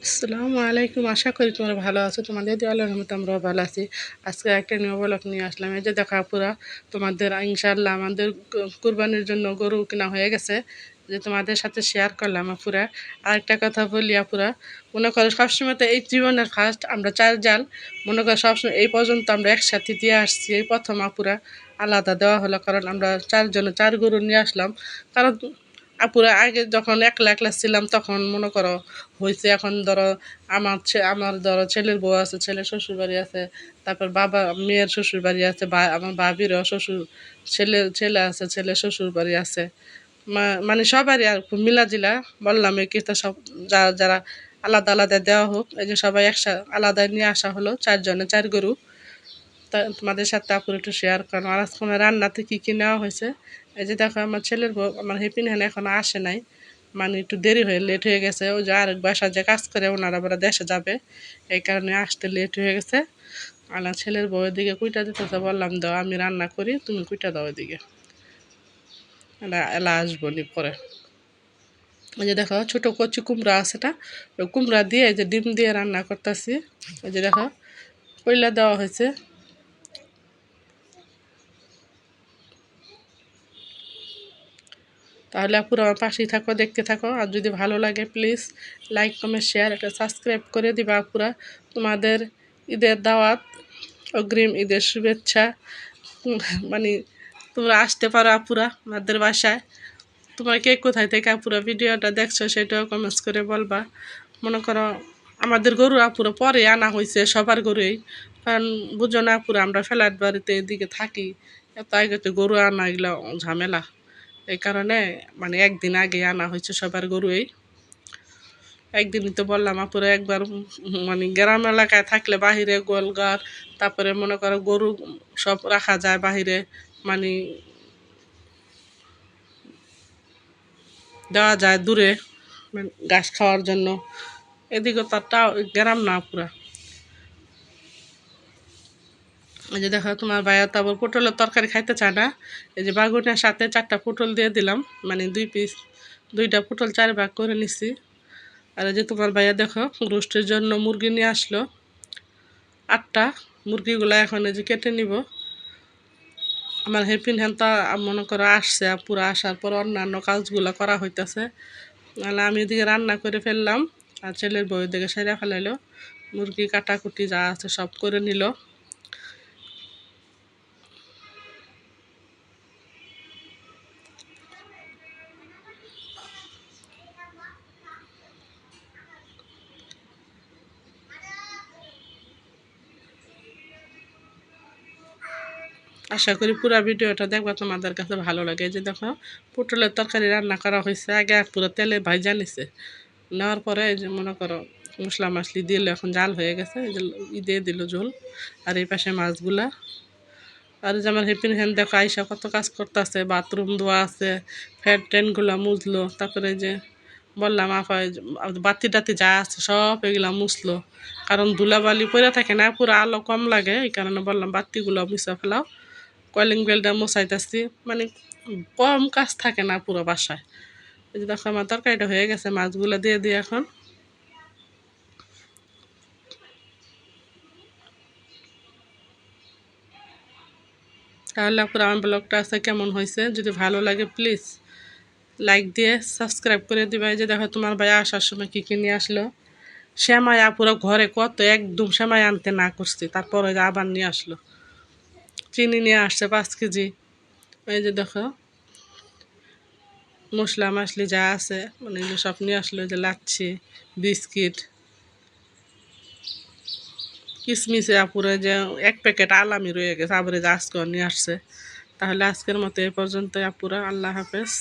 আসসালামু আলাইকুম। আশা করি তোমরা ভালো আছো। তোমাদের দোয়া আল্লাহর রহমতে আমরাও ভালো আছি। আজকে একটা নিউ ব্লগ নিয়ে আসলাম। এই যে দেখো আপুরা, তোমাদের ইনশাআল্লাহ আমাদের কুরবানির জন্য গরু কেনা হয়ে গেছে, যে তোমাদের সাথে শেয়ার করলাম আপুরা। আরেকটা কথা বলি আপুরা, মনে করো সবসময় তো এই জীবনের ফার্স্ট আমরা চার জাল, মনে করো সবসময় এই পর্যন্ত আমরা একসাথে দিয়ে আসছি, এই প্রথম আপুরা আলাদা দেওয়া হলো, কারণ আমরা চারজনে চার গরু নিয়ে আসলাম। কারণ আপুরা আগে যখন একলা একলা ছিলাম তখন মনে করো হয়েছে, এখন ধরো আমার ধরো ছেলের বউ আছে, ছেলের শ্বশুর বাড়ি আছে, তারপর বাবা মেয়ের শ্বশুর বাড়ি আছে, আমার ভাবিরও শ্বশুর ছেলে ছেলে আছে, ছেলের শ্বশুর বাড়ি আছে, মানে সবারই আর খুব মিলাজিলা বললাম এই কিস্তা সব যারা যারা আলাদা আলাদা দেওয়া হোক, এই যে সবাই একসাথে আলাদা নিয়ে আসা হলো, চারজনে চার গরু। তা তোমাদের সাথে আপুর একটু শেয়ার করেন আর আজকে আমার রান্নাতে কী কী নেওয়া হয়েছে। এই যে দেখো আমার ছেলের বউ, আমার হেপিন হ্যান এখনও আসে নাই, মানে একটু দেরি হয়ে লেট হয়ে গেছে। ওই যে আরেক বাসা যে কাজ করে ওনারা আবার দেশে যাবে, এই কারণে আসতে লেট হয়ে গেছে। আমার ছেলের বউয়ের দিকে কুইটা দিতেছে, বললাম দাও আমি রান্না করি, তুমি কুইটা দাও এদিকে, এলা এলা আসবো নি পরে। এই যে দেখো ছোটো কচি কুমড়া আছে, না ওই কুমড়া দিয়ে এই যে ডিম দিয়ে রান্না করতেছি। এই যে দেখো কইলা দেওয়া হয়েছে। তাহলে পুরো আমার পাশেই থাকো, দেখতে থাকো, আর যদি ভালো লাগে প্লিজ লাইক কমেন্ট শেয়ার একটা সাবস্ক্রাইব করে দিবা পুরা। তোমাদের ঈদের দাওয়াত, অগ্রিম ঈদের শুভেচ্ছা। মানে তোমরা আসতে পারো আপুরা আমাদের বাসায়। তোমার কে কোথায় থেকে আপুরা ভিডিওটা দেখছো সেটাও কমেন্টস করে বলবা। মনে করো আমাদের গরু আপুরা পরে আনা হয়েছে, সবার গরুই, কারণ বুঝো না আপুরা আমরা ফ্ল্যাট বাড়িতে এদিকে থাকি, এত আগে তো গরু আনা এগুলো ঝামেলা, এই কারণে মানে একদিন আগে আনা হয়েছে সবার গরুই। একদিনই তো বললাম আপুরে, একবার মানে গ্রাম এলাকায় থাকলে বাহিরে গোয়ালঘর, তারপরে মনে করো গরু সব রাখা যায় বাহিরে, মানে দেওয়া যায় দূরে মানে ঘাস খাওয়ার জন্য। এদিকে তারটা গ্রাম না পুরা। এই যে দেখো তোমার ভাইয়া তো আবার পটলের তরকারি খাইতে চায় না, এই যে বাগুনের সাথে 4টা পটল দিয়ে দিলাম, মানে 2 পিস, 2টা পটল 4 ভাগ করে নিছি। আর এই যে তোমার ভাইয়া দেখো রোস্টের জন্য মুরগি নিয়ে আসলো 8টা। মুরগিগুলো এখন এই যে কেটে নিব। আমার হেপিন হ্যান তা মনে করো আসছে, পুরো আসার পর অন্যান্য কাজগুলো করা হইতেছে, নাহলে আমি এদিকে রান্না করে ফেললাম আর ছেলের বউয়ের দিকে সেরে ফেলাইলো, মুরগি কাটাকুটি যা আছে সব করে নিল। আশা করি পুরো ভিডিওটা দেখবা, তোমাদের কাছে ভালো লাগে। এই যে দেখো পটলের তরকারি রান্না করা হয়েছে, আগে পুরো তেলে ভাইজা নিছে, নেওয়ার পরে এই যে মনে করো মশলা মাছলি দিল, এখন জাল হয়ে গেছে, এই যে দিয়ে দিল ঝোল। আর এই পাশে মাছগুলা। আর যে আমার হেপিন হ্যান দেখো আইসা কত কাজ করতেছে, বাথরুম ধোয়া আছে, ফ্যান ট্যানগুলো মুছলো, তারপরে যে বললাম আপা বাতি টাতি যা আছে সব এগুলা মুছলো, কারণ ধুলাবালি পরে থাকে না, পুরো আলো কম লাগে, এই কারণে বললাম বাতিগুলো মুছা ফেলাও। কলিং বেলটা মোছাইতেছি, মানে কম কাজ থাকে না পুরো বাসায়। এই যে দেখো আমার তরকারিটা হয়ে গেছে, মাছগুলো দিয়ে দিই এখন। তাহলে আপুর আমার ব্লগটা আছে কেমন হয়েছে, যদি ভালো লাগে প্লিজ লাইক দিয়ে সাবস্ক্রাইব করে দিবা। এই যে দেখো তোমার ভাই আসার সময় কী কী নিয়ে আসলো, শ্যামাই পুরো ঘরে কত একদম শ্যামাই আনতে না করছি, তারপরে আবার নিয়ে আসলো। চিনি নিয়ে আসছে 5 কেজি। এই যে দেখো মশলা মাছলি যা আছে মানে এগুলো সব নিয়ে আসলো, যে লাচ্ছি, বিস্কিট, কিসমিসে আপুরে যে 1 প্যাকেট আলামি রয়ে গেছে, আবার যে আজকে নিয়ে আসছে। তাহলে আজকের মতো এ পর্যন্ত আপুরা, আল্লাহ হাফেজ।